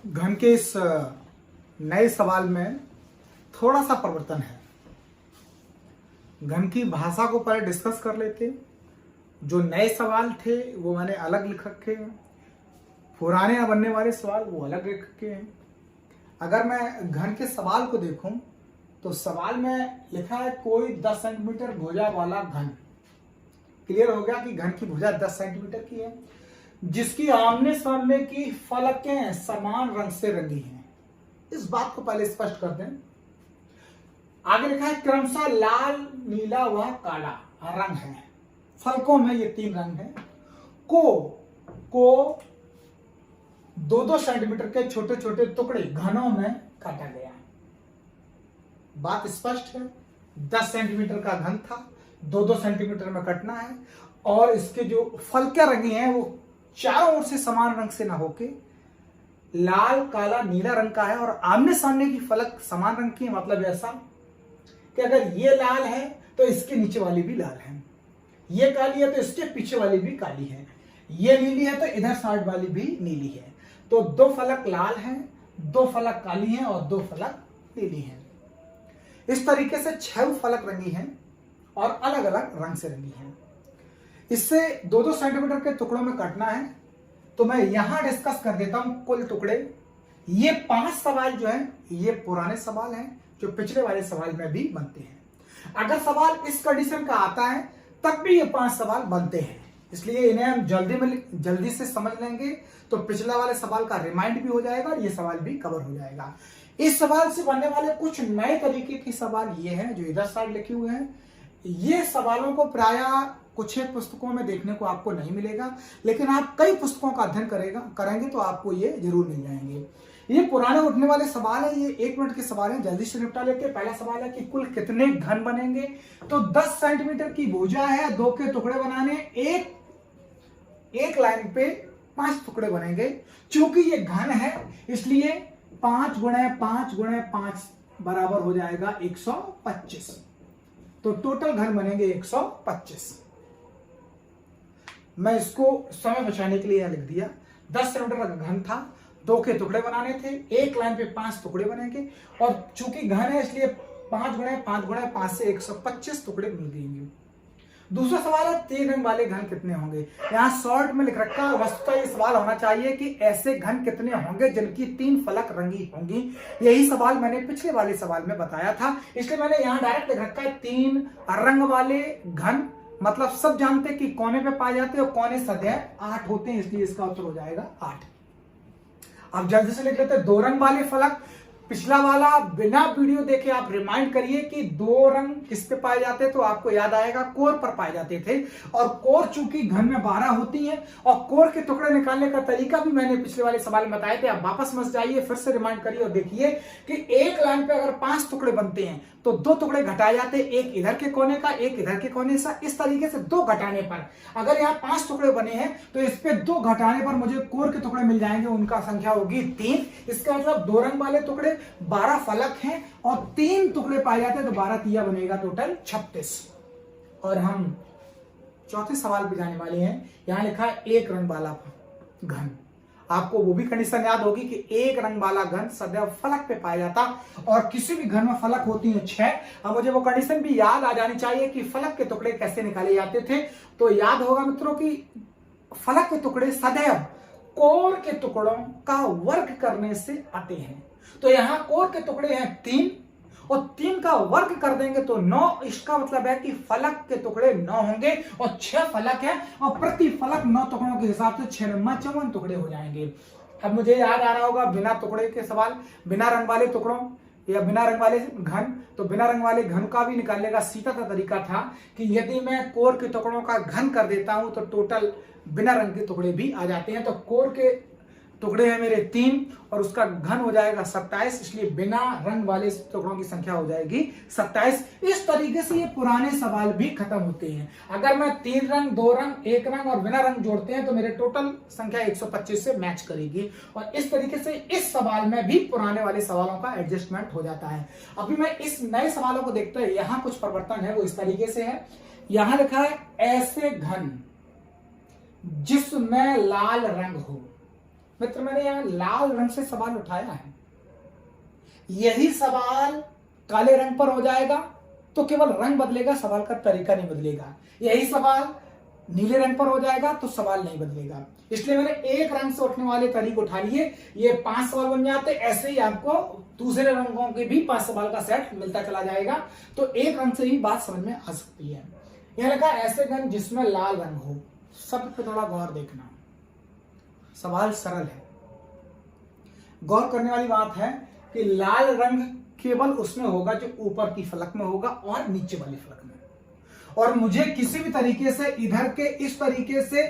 घन के इस नए सवाल में थोड़ा सा परिवर्तन है। घन की भाषा को पहले डिस्कस कर लेते। जो नए सवाल थे वो मैंने अलग लिख रखे हैं, पुराने बनने वाले सवाल वो अलग लिख रखे हैं। अगर मैं घन के सवाल को देखूं तो सवाल में लिखा है कोई 10 सेंटीमीटर भुजा वाला घन। क्लियर हो गया कि घन की भुजा 10 सेंटीमीटर की है, जिसकी आमने सामने की फलकें समान रंग से रंगी हैं। इस बात को पहले स्पष्ट कर दें। आगे लिखा है क्रमशः लाल, नीला व काला रंग है। फलकों में ये 3 रंग हैं। को 2-2 सेंटीमीटर के छोटे छोटे टुकड़े घनों में काटा गया। बात स्पष्ट है। 10 सेंटीमीटर का घन था, 2-2 सेंटीमीटर में कटना है, और इसके जो फलकें रंगी हैं वो चारों ओर से समान रंग से ना होके लाल, काला, नीला रंग का है, और आमने सामने की फलक समान रंग की है। मतलब ऐसा कि अगर ये लाल है तो इसके नीचे वाली भी लाल है, ये काली है तो इसके पीछे वाली भी काली है, ये नीली है तो इधर साइड वाली भी नीली है। तो 2 फलक लाल हैं, 2 फलक काली हैं और 2 फलक नीली हैं। इस तरीके से 6 फलक रंगी हैं और अलग अलग रंग से रंगी हैं। इससे 2-2 सेंटीमीटर के टुकड़ों में काटना है। तो मैं यहां डिस्कस कर देता हूं कुल टुकड़े। ये 5 सवाल जो है ये पुराने सवाल हैं जो पिछले वाले सवाल में भी बनते हैं। अगर सवाल इस कंडीशन का आता है तब भी ये 5 सवाल बनते हैं, इसलिए इन्हें हम जल्दी से समझ लेंगे तो पिछला वाले सवाल का रिमाइंड भी हो जाएगा और ये सवाल भी कवर हो जाएगा। इस सवाल से बनने वाले कुछ नए तरीके के सवाल ये हैं जो इधर साइड लिखे हुए हैं। ये सवालों को प्रायः कुछ एक पुस्तकों में देखने को आपको नहीं मिलेगा, लेकिन आप कई पुस्तकों का अध्ययन करेंगे तो आपको ये जरूर मिल जाएंगे। ये पुराने उठने वाले सवाल है, ये 1 मिनट के सवाल हैं, जल्दी से निपटा लेते हैं। पहला सवाल है कि कुल कितने घन बनेंगे। तो 10 सेंटीमीटर की भुजा है, 2 के टुकड़े बनाने, एक लाइन पे 5 टुकड़े बनेंगे। चूंकि ये घन है इसलिए 5 गुणे 5 गुणे 5 बराबर हो जाएगा 125। तो टोटल घन बनेंगे 125। मैं इसको समय बचाने के लिए यह लिख दिया। 10 सेंटीमीटर का घन था, 2 के टुकड़े बनाने थे, एक लाइन पे 5 टुकड़े बनेंगे, और चूंकि घन है इसलिए 5 गुणे 5 गुणे 5 से 125 टुकड़े मिल देंगे। दूसरा सवाल है 3 रंग वाले घन कितने होंगे। यहां शॉर्ट में लिख रखा है। वस्तुतः ये सवाल होना चाहिए कि ऐसे घन कितने होंगे जिनकी 3 फलक रंगी होंगी। यही सवाल मैंने पिछले वाले सवाल में बताया था, इसलिए मैंने यहां डायरेक्ट लिख रखा है 3 रंग वाले घन। मतलब सब जानते हैं कि कोने पे पाए जाते हैं और कोने सदैव 8 होते हैं, इसलिए इसका उत्तर हो जाएगा 8। अब जल्दी से लिख लेते हैं 2 रंग वाले फलक। पिछला वाला बिना वीडियो देखे आप रिमाइंड करिए कि 2 रंग किस पे पाए जाते हैं, तो आपको याद आएगा कोर पर पाए जाते थे। और कोर चूंकि घन में 12 होती है, और कोर के टुकड़े निकालने का तरीका भी मैंने पिछले वाले सवाल में बताए थे। आप वापस मत जाइए, फिर से रिमाइंड करिए और देखिए कि एक लाइन पे अगर 5 टुकड़े बनते हैं तो 2 टुकड़े घटाए जाते हैं, एक इधर के कोने का, एक इधर के कोने से। इस तरीके से 2 घटाने पर अगर यहाँ 5 टुकड़े बने हैं तो इस पे 2 घटाने पर मुझे कोर के टुकड़े मिल जाएंगे, उनका संख्या होगी 3। इसका मतलब 2 रंग वाले टुकड़े 12 फलक हैं और 3 टुकड़े पाए जाते हैं, तो 12 तिया बनेगा टोटल 36। और हम चौथे सवाल पे जाने वाले हैं। यहां लिखा है 1 रंग वाला घन। आपको वो भी कंडीशन याद होगी कि 1 रंग वाला घन सदैव फलक पे पाया जाता, और किसी भी घन में फलक होती है 6। अब मुझे वो कंडीशन भी याद आ जानी चाहिए कि फलक के टुकड़े कैसे निकाले जाते थे। तो याद होगा मित्रों कि फलक के टुकड़े सदैव कोर के टुकड़ों का वर्ग करने से आते हैं। तो यहां कोर के टुकड़े हैं 3, और 3 का वर्ग कर देंगे तो 9। इसका मतलब है कि फलक के टुकड़े 9 होंगे, और 6 फलक है, और प्रति फलक 9 टुकड़ों के हिसाब से 6 में 54 टुकड़े हो जाएंगे। अब मुझे याद आ रहा होगा बिना टुकड़े के सवाल, बिना रंग वाले टुकड़ों या बिना रंग वाले घन। तो बिना रंग वाले घन का भी निकालने का सीधा सा तरीका था कि यदि मैं कोर के टुकड़ों का घन कर देता हूं तो टोटल बिना रंग के टुकड़े भी आ जाते हैं। तो कोर के टुकड़े हैं मेरे 3 और उसका घन हो जाएगा 27, इसलिए बिना रंग वाले टुकड़ों की संख्या हो जाएगी 27। इस तरीके से ये पुराने सवाल भी खत्म होते हैं। अगर मैं 3 रंग, 2 रंग, 1 रंग और बिना रंग जोड़ते हैं तो मेरे टोटल संख्या 125 से मैच करेगी, और इस तरीके से इस सवाल में भी पुराने वाले सवालों का एडजस्टमेंट हो जाता है। अभी मैं इस नए सवालों को देखते हैं। यहां कुछ परिवर्तन है, वो इस तरीके से है। यहां लिखा है ऐसे घन जिसमें लाल रंग हो। मित्र मैंने यहाँ लाल रंग से सवाल उठाया है, यही सवाल काले रंग पर हो जाएगा तो केवल रंग बदलेगा, सवाल का तरीका नहीं बदलेगा। यही सवाल नीले रंग पर हो जाएगा तो सवाल नहीं बदलेगा। इसलिए मैंने एक रंग से उठने वाले तरीके उठा लिए, ये 5 सवाल बन जाते। ऐसे ही आपको दूसरे रंगों के भी 5 सवाल का सेट मिलता चला जाएगा, तो एक रंग से ही बात समझ में आ सकती है। यह लिखा ऐसे गण जिसमें लाल रंग हो। शब्द पे थोड़ा गौर देखना, सवाल सरल है। गौर करने वाली बात है कि लाल रंग केवल उसमें होगा जो ऊपर की फलक में होगा और नीचे वाली फलक में, और मुझे किसी भी तरीके से इधर के इस तरीके से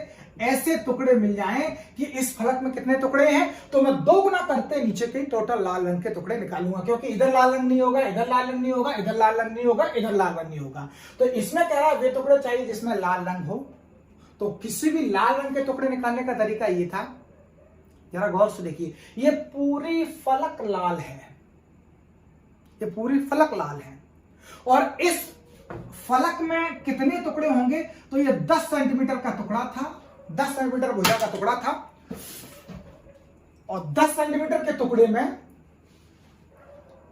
ऐसे टुकड़े मिल जाएं कि इस फलक में कितने टुकड़े हैं, तो मैं 2 गुना करते नीचे के टोटल लाल रंग के टुकड़े निकालूंगा, क्योंकि इधर लाल रंग नहीं होगा, इधर लाल रंग नहीं होगा, इधर लाल रंग नहीं होगा, इधर लाल रंग नहीं होगा। तो इसमें कह रहा है वे टुकड़े चाहिए जिसमें लाल रंग हो। तो किसी भी लाल रंग के टुकड़े निकालने का तरीका ये था, जरा गौर से देखिए, ये पूरी फलक लाल है, ये पूरी फलक लाल है, और इस फलक में कितने टुकड़े होंगे, तो ये 10 सेंटीमीटर का टुकड़ा था, 10 सेंटीमीटर भुजा का टुकड़ा था, और 10 सेंटीमीटर के टुकड़े में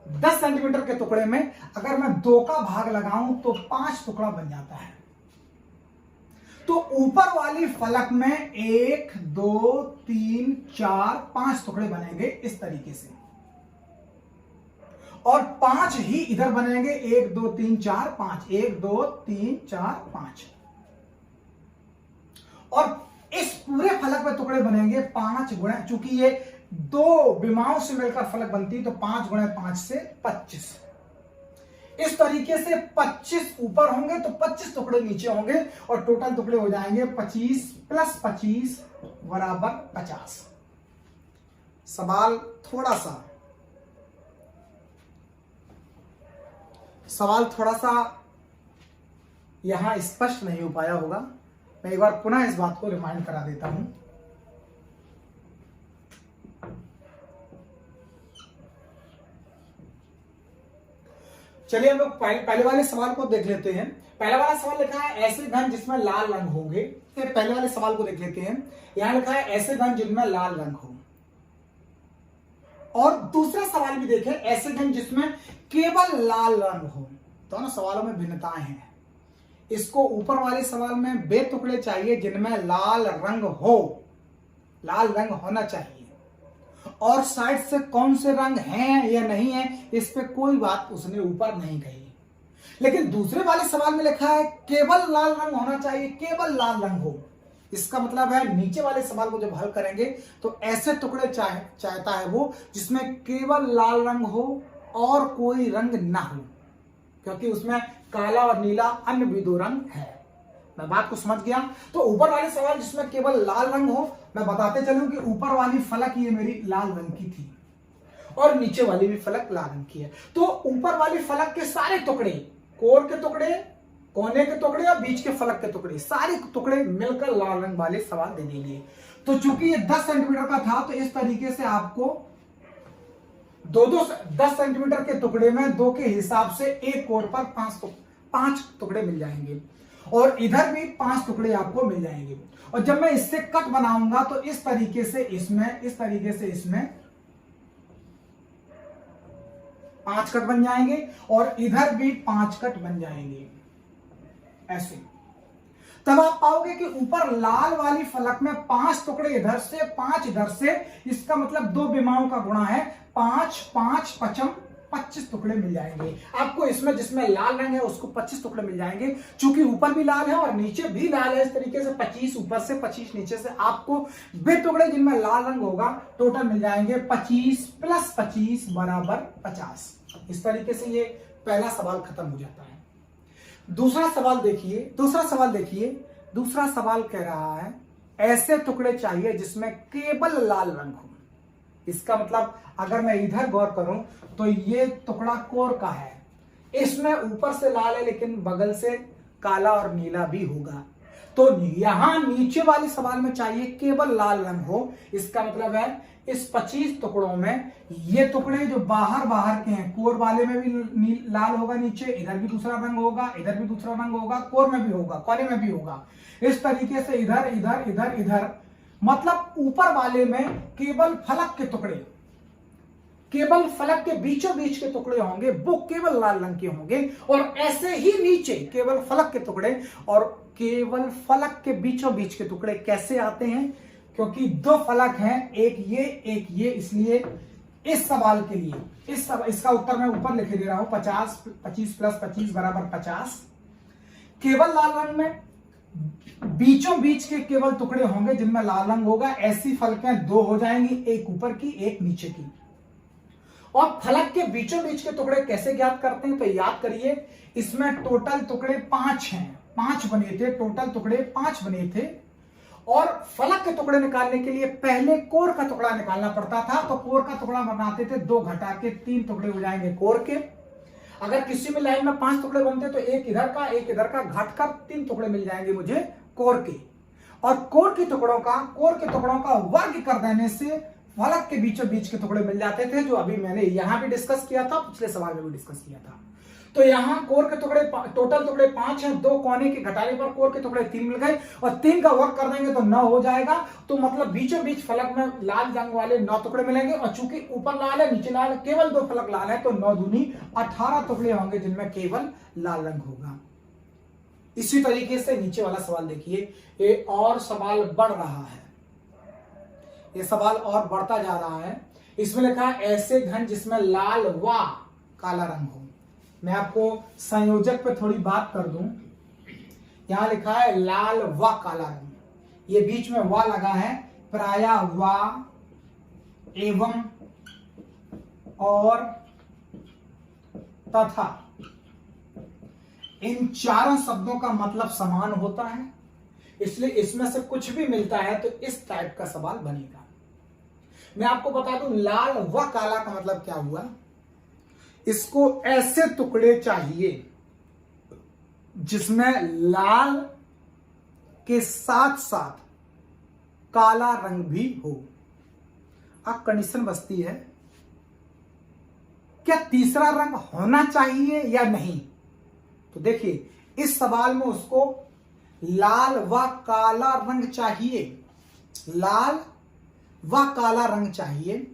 10 सेंटीमीटर के टुकड़े में अगर मैं 2 का भाग लगाऊं तो 5 टुकड़ा बन जाता है। तो ऊपर वाली फलक में 1 2 3 4 5 टुकड़े बनेंगे इस तरीके से, और 5 ही इधर बनेंगे, 1 2 3 4 5, 1 2 3 4 5, और इस पूरे फलक में टुकड़े बनेंगे 5 गुणे, चूंकि ये 2 विमाओं से मिलकर फलक बनती है तो 5 गुणे 5 से 25। इस तरीके से 25 ऊपर होंगे तो 25 टुकड़े नीचे होंगे, और टोटल टुकड़े हो जाएंगे 25 प्लस 25 बराबर 50। सवाल थोड़ा सा यहां स्पष्ट नहीं हो पाया होगा। मैं एक बार पुनः इस बात को रिमाइंड करा देता हूं। चलिए हम लोग पहले वाले सवाल को देख लेते हैं। पहला वाला सवाल लिखा है ऐसे घन जिसमें लाल रंग होंगे। फिर पहले वाले सवाल को देख लेते हैं। यहां लिखा है ऐसे घन जिनमें लाल रंग हो, और दूसरा सवाल भी देखें, ऐसे घन जिसमें केवल लाल रंग हो। दोनों सवालों में भिन्नताएं हैं। इसको ऊपर वाले सवाल में वे टुकड़े चाहिए जिनमें लाल रंग हो, लाल रंग होना चाहिए, और साइड से कौन से रंग हैं या नहीं है इस पे कोई बात उसने ऊपर नहीं कही। लेकिन दूसरे वाले सवाल में लिखा है केवल लाल रंग होना चाहिए, केवल लाल रंग हो। इसका मतलब है नीचे वाले सवाल को जब हल करेंगे तो ऐसे टुकड़े चाहता है वो जिसमें केवल लाल रंग हो और कोई रंग ना हो, क्योंकि उसमें काला और नीला अन्य भी 2 रंग है। मैं बात को समझ गया। तो ऊपर वाले सवाल जिसमें केवल लाल रंग हो, मैं बताते चलूं कि ऊपर वाली फलक ये मेरी लाल रंग की थी और नीचे वाली भी फलक लाल रंग की है। तो ऊपर वाली फलक के सारे टुकड़े, कोर के टुकड़े, कोने के टुकड़े और बीच के फलक के टुकड़े, सारे टुकड़े मिलकर लाल रंग वाले सवाल दे देंगे। तो चूंकि ये 10 सेंटीमीटर का था तो इस तरीके से आपको 10 सेंटीमीटर के टुकड़े में 2 के हिसाब से एक कोर पर 5 टुकड़े मिल जाएंगे, और इधर भी 5 टुकड़े आपको मिल जाएंगे। और जब मैं इससे कट बनाऊंगा तो इस तरीके से इसमें 5 कट बन जाएंगे, और इधर भी 5 कट बन जाएंगे ऐसे। तब आप पाओगे कि ऊपर लाल वाली फलक में 5 टुकड़े इधर से, 5 इधर से, इसका मतलब 2 विमाओं का गुणा है 5 5 5 25 टुकड़े मिल जाएंगे आपको। इसमें जिसमें लाल रंग है उसको 25 टुकड़े मिल जाएंगे, चूंकि ऊपर भी लाल है और नीचे भी लाल है। इस तरीके से 25 ऊपर से 25 नीचे से आपको वे टुकड़े जिनमें लाल रंग होगा टोटल मिल जाएंगे 25 प्लस 25 बराबर 50। इस तरीके से ये पहला सवाल खत्म हो जाता है। दूसरा सवाल देखिए, दूसरा सवाल कह रहा है ऐसे टुकड़े चाहिए जिसमें केवल लाल रंग हो। इसका मतलब अगर मैं इधर गौर करूं तो ये टुकड़ा कोर का है, इसमें ऊपर से लाल है लेकिन बगल से काला और नीला भी होगा। तो यहां नीचे वाले सवाल में चाहिए केवल लाल रंग हो। इसका मतलब है इस 25 टुकड़ों में ये टुकड़े जो बाहर के हैं, कोर वाले में भी लाल होगा, नीचे इधर भी दूसरा रंग होगा, इधर भी दूसरा रंग होगा, कोर में भी होगा, कोने में भी होगा। इस तरीके से इधर मतलब ऊपर वाले में केवल फलक के टुकड़े, केवल फलक के बीचों बीच के टुकड़े होंगे, वो केवल लाल रंग के होंगे। और ऐसे ही नीचे केवल फलक के टुकड़े, और केवल फलक के बीचों बीच के टुकड़े कैसे आते हैं? क्योंकि दो फलक हैं, एक ये, इसलिए इस सवाल के लिए इसका उत्तर मैं ऊपर लिख दे रहा हूं, 50 25 प्लस 25 बराबर 50। केवल लाल रंग में बीचों बीच के केवल टुकड़े होंगे जिनमें लाल रंग होगा। ऐसी फलकें दो हो जाएंगी, एक ऊपर की एक नीचे की। और फलक के बीचों बीच के टुकड़े कैसे ज्ञात करते हैं? तो याद करिए, इसमें टोटल टुकड़े 5 हैं, 5 बने थे, टोटल टुकड़े 5 बने थे। और फलक के टुकड़े निकालने के लिए पहले कोर का टुकड़ा निकालना पड़ता था, तो कोर का टुकड़ा बनाते थे, 2 घटा के 3 टुकड़े हो जाएंगे कोर के। अगर किसी में लाइन में 5 टुकड़े बनते तो एक इधर का एक इधर का, घटकर 3 टुकड़े मिल जाएंगे मुझे कोर के। और कोर के टुकड़ों का वर्ग कर देने से फलक के बीचों बीच के टुकड़े मिल जाते थे, जो अभी मैंने यहां भी डिस्कस किया था, पिछले सवाल में भी डिस्कस किया था। तो यहां कोर के टुकड़े टोटल टुकड़े 5 हैं, 2 कोने के घटाने पर कोर के टुकड़े 3 मिल गए, और 3 का वर्ग कर देंगे तो 9 हो जाएगा। तो मतलब बीचों बीच फलक में लाल रंग वाले 9 टुकड़े मिलेंगे। और चूंकि ऊपर लाल है नीचे लाल है, केवल 2 फलक लाल है, तो 9 दूनी 18 टुकड़े होंगे जिनमें केवल लाल रंग होगा। इसी तरीके से नीचे वाला सवाल देखिए, ये और सवाल बढ़ रहा है, ये सवाल और बढ़ता जा रहा है। इसमें लिखा है ऐसे घन जिसमें लाल व काला रंग हो। मैं आपको संयोजक पे थोड़ी बात कर दूं। यहां लिखा है लाल व काला रंग, ये बीच में व लगा है, प्रायः व एवं और तथा, इन चारों शब्दों का मतलब समान होता है, इसलिए इसमें से कुछ भी मिलता है तो इस टाइप का सवाल बनेगा। मैं आपको बता दूं लाल व काला का मतलब क्या हुआ। इसको ऐसे टुकड़े चाहिए जिसमें लाल के साथ साथ काला रंग भी हो। अब कंडीशन बचती है, क्या तीसरा रंग होना चाहिए या नहीं? तो देखिए, इस सवाल में उसको लाल व काला रंग चाहिए, लाल व काला रंग चाहिए।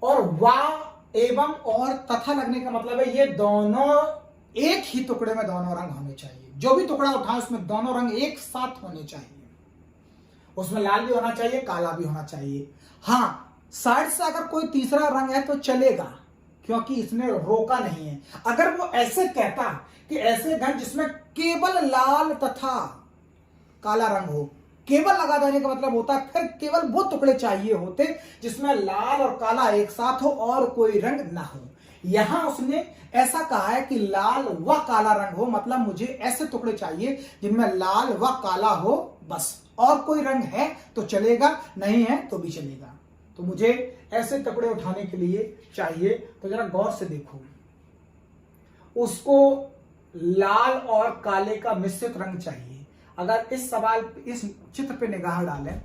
और व एवं और तथा लगने का मतलब है ये दोनों एक ही टुकड़े में दोनों रंग होने चाहिए। जो भी टुकड़ा उठाए उसमें दोनों रंग एक साथ होने चाहिए, उसमें लाल भी होना चाहिए, काला भी होना चाहिए। हां, साइड से अगर कोई तीसरा रंग है तो चलेगा, क्योंकि इसने रोका नहीं है। अगर वो ऐसे कहता कि ऐसे घन जिसमें केवल लाल तथा काला रंग हो, केवल लगा देने का मतलब होता है फिर केवल वो टुकड़े चाहिए होते जिसमें लाल और काला एक साथ हो और कोई रंग ना हो। यहां उसने ऐसा कहा है कि लाल व काला रंग हो, मतलब मुझे ऐसे टुकड़े चाहिए जिनमें लाल व काला हो बस, और कोई रंग है तो चलेगा, नहीं है तो भी चलेगा। तो मुझे ऐसे टुकड़े उठाने के लिए चाहिए, तो जरा गौर से देखो, उसको लाल और काले का मिश्रित रंग चाहिए। अगर इस चित्र पे निगाह डालें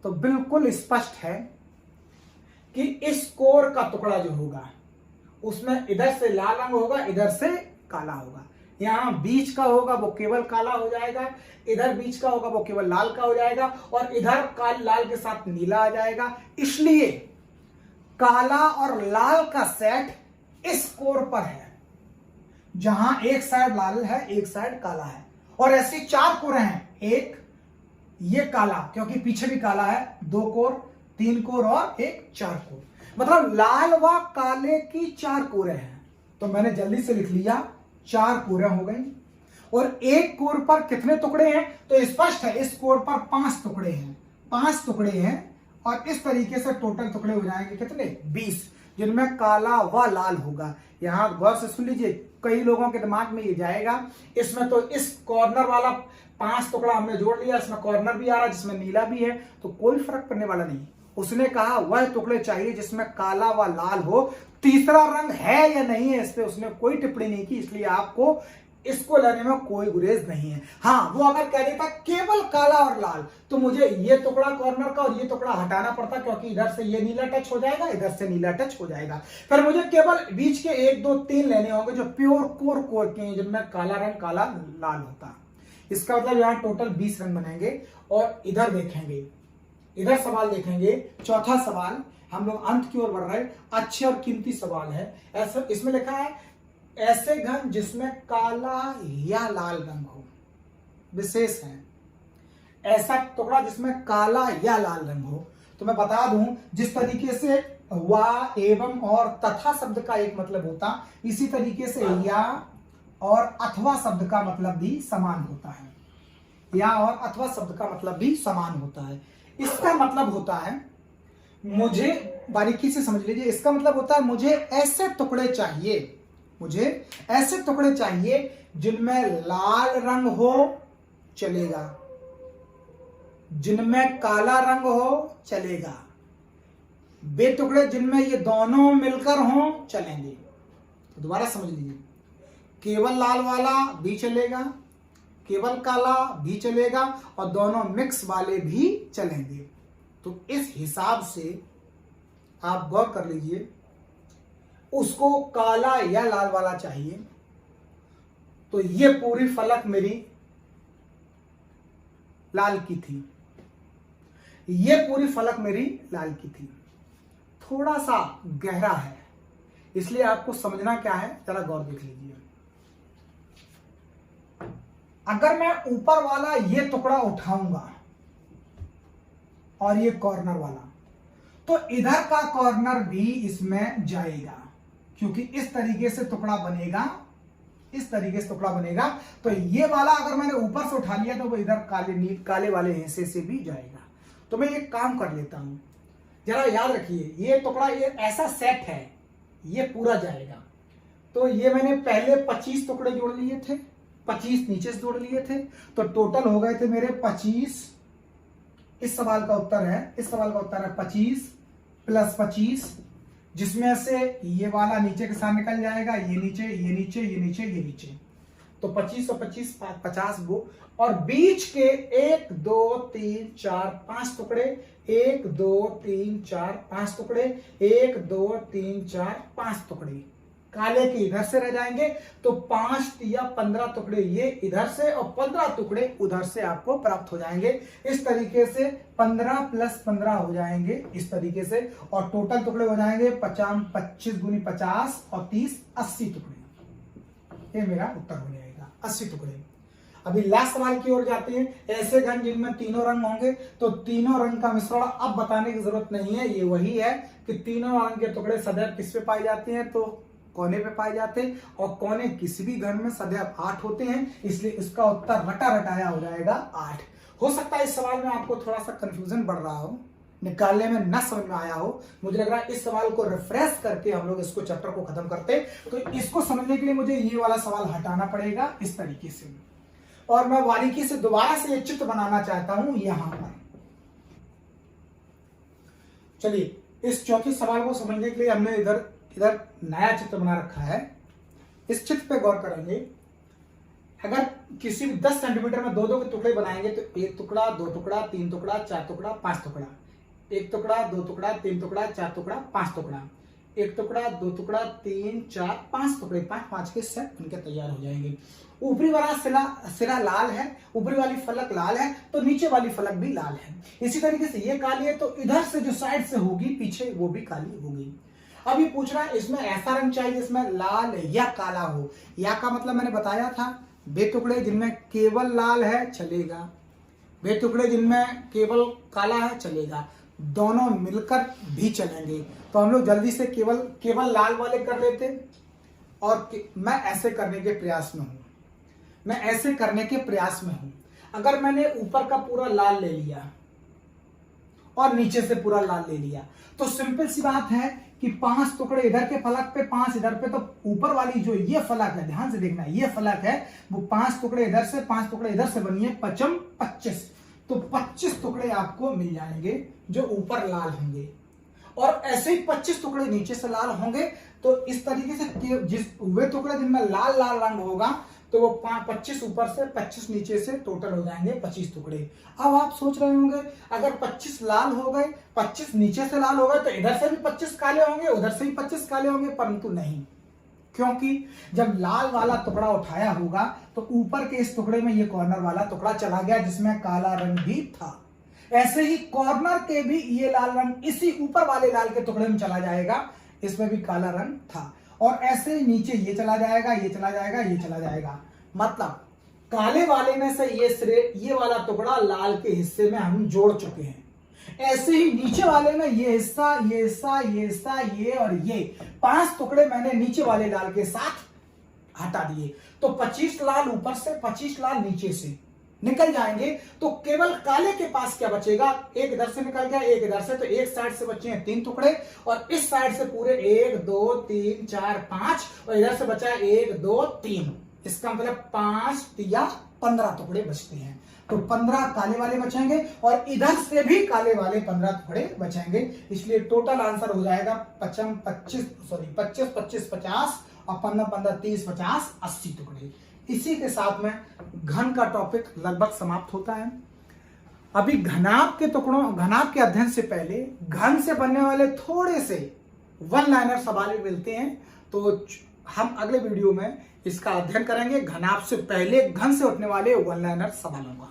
तो बिल्कुल स्पष्ट है कि इस कोर का टुकड़ा जो होगा उसमें इधर से लाल रंग होगा, इधर से काला होगा। यहां बीच का होगा वो केवल काला हो जाएगा, इधर बीच का होगा वो केवल लाल का हो जाएगा, और इधर काल लाल के साथ नीला आ जाएगा। इसलिए काला और लाल का सेट इस कोर पर है, जहां एक साइड लाल है एक साइड काला है। और ऐसे 4 कोर हैं, एक ये काला क्योंकि पीछे भी काला है, 2 कोर, 3 कोर और एक 4 कोर, मतलब लाल व काले की 4 कोरें हैं। तो मैंने जल्दी से लिख लिया 4 कोरें हो गई। और एक कोर पर कितने टुकड़े हैं? तो स्पष्ट है, इस कोर पर 5 टुकड़े हैं, 5 टुकड़े हैं। और इस तरीके से टोटल टुकड़े हो जाएंगे कितने? 20, जिनमें काला व लाल होगा। यहां गौर से सुन लीजिए, कई लोगों के दिमाग में ये जाएगा, इसमें तो इस कॉर्नर वाला 5 टुकड़ा हमने जोड़ लिया, इसमें कॉर्नर भी आ रहा है जिसमें नीला भी है, तो कोई फर्क पड़ने वाला नहीं। उसने कहा वह टुकड़े चाहिए जिसमें काला व लाल हो, तीसरा रंग है या नहीं है इस पे उसने कोई टिप्पणी नहीं की, इसलिए आपको इसको लेने में कोई गुरेज नहीं है। हाँ, वो अगर कह देता केवल काला और लाल, तो मुझे ये टुकड़ा कॉर्नर का और ये टुकड़ा हटाना पड़ता, क्योंकि इधर से ये नीला टच हो जाएगा, इधर से नीला टच हो जाएगा। फिर मुझे केवल बीच के 1 2 3 लेने होंगे जो प्योर कोर के हैं, जिनमें काला रंग लाल होता। इसका मतलब यहाँ टोटल 20 रंग बनेंगे। और इधर देखेंगे इधर सवाल देखेंगे, चौथा सवाल, हम लोग अंत की ओर बढ़ रहे हैं। अच्छे और कीमती सवाल है। ऐसा इसमें लिखा है, ऐसे घन जिसमें काला या लाल रंग हो, विशेष है, ऐसा टुकड़ा जिसमें काला या लाल रंग हो। तो मैं बता दूं, जिस तरीके से वा, एवं और तथा शब्द का एक मतलब होता, इसी तरीके से या और अथवा शब्द का मतलब भी समान होता है। या और अथवा शब्द का मतलब भी समान होता है। इसका मतलब होता है, मुझे बारीकी से समझ लीजिए, इसका मतलब होता है मुझे ऐसे टुकड़े चाहिए, मुझे ऐसे टुकड़े चाहिए जिनमें लाल रंग हो चलेगा, जिनमें काला रंग हो चलेगा, वे टुकड़े जिनमें ये दोनों मिलकर हों चलेंगे। तो दोबारा समझ लीजिए, केवल लाल वाला भी चलेगा, केवल काला भी चलेगा, और दोनों मिक्स वाले भी चलेंगे। तो इस हिसाब से आप गौर कर लीजिए, उसको काला या लाल वाला चाहिए, तो ये पूरी फलक मेरी लाल की थी, ये पूरी फलक मेरी लाल की थी। थोड़ा सा गहरा है, इसलिए आपको समझना क्या है, जरा गौर देख लीजिए। अगर मैं ऊपर वाला ये टुकड़ा उठाऊंगा और ये कॉर्नर वाला, तो इधर का कॉर्नर भी इसमें जाएगा, क्योंकि इस तरीके से टुकड़ा बनेगा, इस तरीके से टुकड़ा बनेगा। तो ये वाला अगर मैंने ऊपर से उठा लिया तो वो इधर काले वाले हिस्से से भी जाएगा। तो मैं एक काम कर लेता हूं, जरा याद रखिए, ये टुकड़ा ये ऐसा सेट है, ये पूरा जाएगा। तो ये मैंने पहले 25 टुकड़े जोड़ लिए थे, 25 नीचे से जोड़ लिए थे, तो टोटल हो गए थे मेरे 25। इस सवाल का उत्तर है, इस सवाल का उत्तर है 25 प्लस 25, जिसमें से ये वाला नीचे के साथ निकल जाएगा, ये नीचे, ये नीचे, ये नीचे, ये नीचे। तो 25 और 25 50 वो, और बीच के 1 2 3 4 5 टुकड़े, 1 2 3 4 5 टुकड़े, 1 2 3 4 5 टुकड़े काले के इधर से रह जाएंगे। तो 5 या 15 टुकड़े ये इधर से और 15 टुकड़े उधर से आपको प्राप्त हो जाएंगे। इस तरीके से 15 प्लस 15 हो जाएंगे इस तरीके से, और टोटल टुकड़े हो जाएंगे 25 गुनी 50 और 30 80 टुकड़े। ये मेरा उत्तर हो जाएगा 80 टुकड़े। अभी लास्ट सवाल की ओर जाते हैं। ऐसे घन जिनमें तीनों रंग होंगे, तो तीनों रंग का मिश्रण अब बताने की जरूरत नहीं है, ये वही है कि तीनों रंग के टुकड़े सदैव किस पे पाए जाते हैं, तो कोने पे पाए जाते हैं, और कोने किसी भी घन में सदैव 8 होते हैं, इसलिए इसका उत्तर रटा रटाया हो जाएगा 8। हो सकता है इस सवाल में आपको थोड़ा सा कंफ्यूजन बढ़ रहा हो, निकालने में न समझ में आया हो। मुझे लग रहा है इस सवाल को रिफ्रेश करके हम लोग इसको चैप्टर को खत्म करते, तो इसको समझने के लिए मुझे ये वाला सवाल हटाना पड़ेगा इस तरीके से, और मैं बारीकी से दोबारा से ये चित्र बनाना चाहता हूं यहां पर। चलिए, इस चौथे सवाल को समझने के लिए हमने इधर नया चित्र बना रखा है। इस चित्र पे गौर करेंगे, अगर किसी 10 सेंटीमीटर में 2-2 के टुकड़े बनाएंगे, तो 1 टुकड़ा, 2 टुकड़ा, 3 टुकड़ा, 4 टुकड़ा, 5 टुकड़ा, 1 टुकड़ा, 2 टुकड़ा, 3 टुकड़ा, 4 टुकड़ा, 5 टुकड़ा, 1 टुकड़ा, 2 टुकड़ा, 3 4 5 टुकड़े, 5 के सेट बनके तैयार हो जाएंगे। ऊपरी वाला सिरा लाल है, ऊपरी वाली फलक लाल है, तो नीचे वाली फलक भी लाल है। इसी तरीके से ये काली है, तो इधर से जो साइड से होगी पीछे, वो भी काली होगी। अब ये पूछ रहा है इसमें ऐसा रंग चाहिए जिसमें लाल या काला हो। या का मतलब मैंने बताया था, वे टुकड़े जिनमें केवल लाल है चलेगा, वे टुकड़े जिनमें केवल काला है चलेगा, दोनों मिलकर भी चलेंगे। तो हम लोग जल्दी से केवल लाल वाले कर लेते, और मैं ऐसे करने के प्रयास में हूं, मैं ऐसे करने के प्रयास में हूं। अगर मैंने ऊपर का पूरा लाल ले लिया और नीचे से पूरा लाल ले लिया, तो सिंपल सी बात है कि 5 टुकड़े इधर के फलक पे, 5 इधर पे, तो ऊपर वाली जो ये फलक है, ध्यान से देखना, ये फलक है, वो 5 टुकड़े इधर से, 5 टुकड़े इधर से बनी है, 5 25, तो 25 टुकड़े आपको मिल जाएंगे जो ऊपर लाल होंगे, और ऐसे ही 25 टुकड़े नीचे से लाल होंगे। तो इस तरीके से वे टुकड़े जिनमें लाल लाल रंग होगा, तो वो 25 ऊपर से 25 नीचे से टोटल हो जाएंगे 25 टुकड़े। अब आप सोच रहे होंगे, अगर 25 लाल हो गए, 25 नीचे से लाल हो गए, तो इधर से भी 25 काले होंगे, उधर से भी 25 काले होंगे, परंतु नहीं, क्योंकि जब लाल वाला टुकड़ा उठाया होगा, तो ऊपर के इस टुकड़े में ये कॉर्नर वाला टुकड़ा चला गया जिसमें काला रंग भी था। ऐसे ही कॉर्नर के भी ये लाल रंग इसी ऊपर वाले लाल के टुकड़े में चला जाएगा, इसमें भी काला रंग था। और ऐसे ही नीचे ये चला जाएगा, ये चला जाएगा, ये चला जाएगा। मतलब काले वाले में से ये वाला टुकड़ा लाल के हिस्से में हम जोड़ चुके हैं। ऐसे ही नीचे वाले में ये हिस्सा, ये हिस्सा, ये हिस्सा, ये और ये 5 टुकड़े मैंने नीचे वाले लाल के साथ हटा दिए। तो 25 लाल ऊपर से, 25 लाल नीचे से निकल जाएंगे। तो केवल काले के पास क्या बचेगा, एक इधर से निकल गया, एक इधर से, तो एक साइड से बचे हैं 3 टुकड़े और इस साइड से पूरे 1 2 3 4 5 और इधर से बचा 1 2 3। इसका मतलब 5 या 15 टुकड़े बचते हैं। तो 15 काले वाले बचेंगे और इधर से भी काले वाले 15 टुकड़े बचेंगे। इसलिए टोटल आंसर हो जाएगा 25 25 50 और 15 15 30 50 80 टुकड़े। इसी के साथ में घन का टॉपिक लगभग समाप्त होता है। अभी घनाभ के टुकड़ों, घनाभ के अध्ययन से पहले घन से बनने वाले थोड़े से वन लाइनर सवाल मिलते हैं, तो हम अगले वीडियो में इसका अध्ययन करेंगे घनाभ से पहले घन से उठने वाले वन लाइनर सवालों का।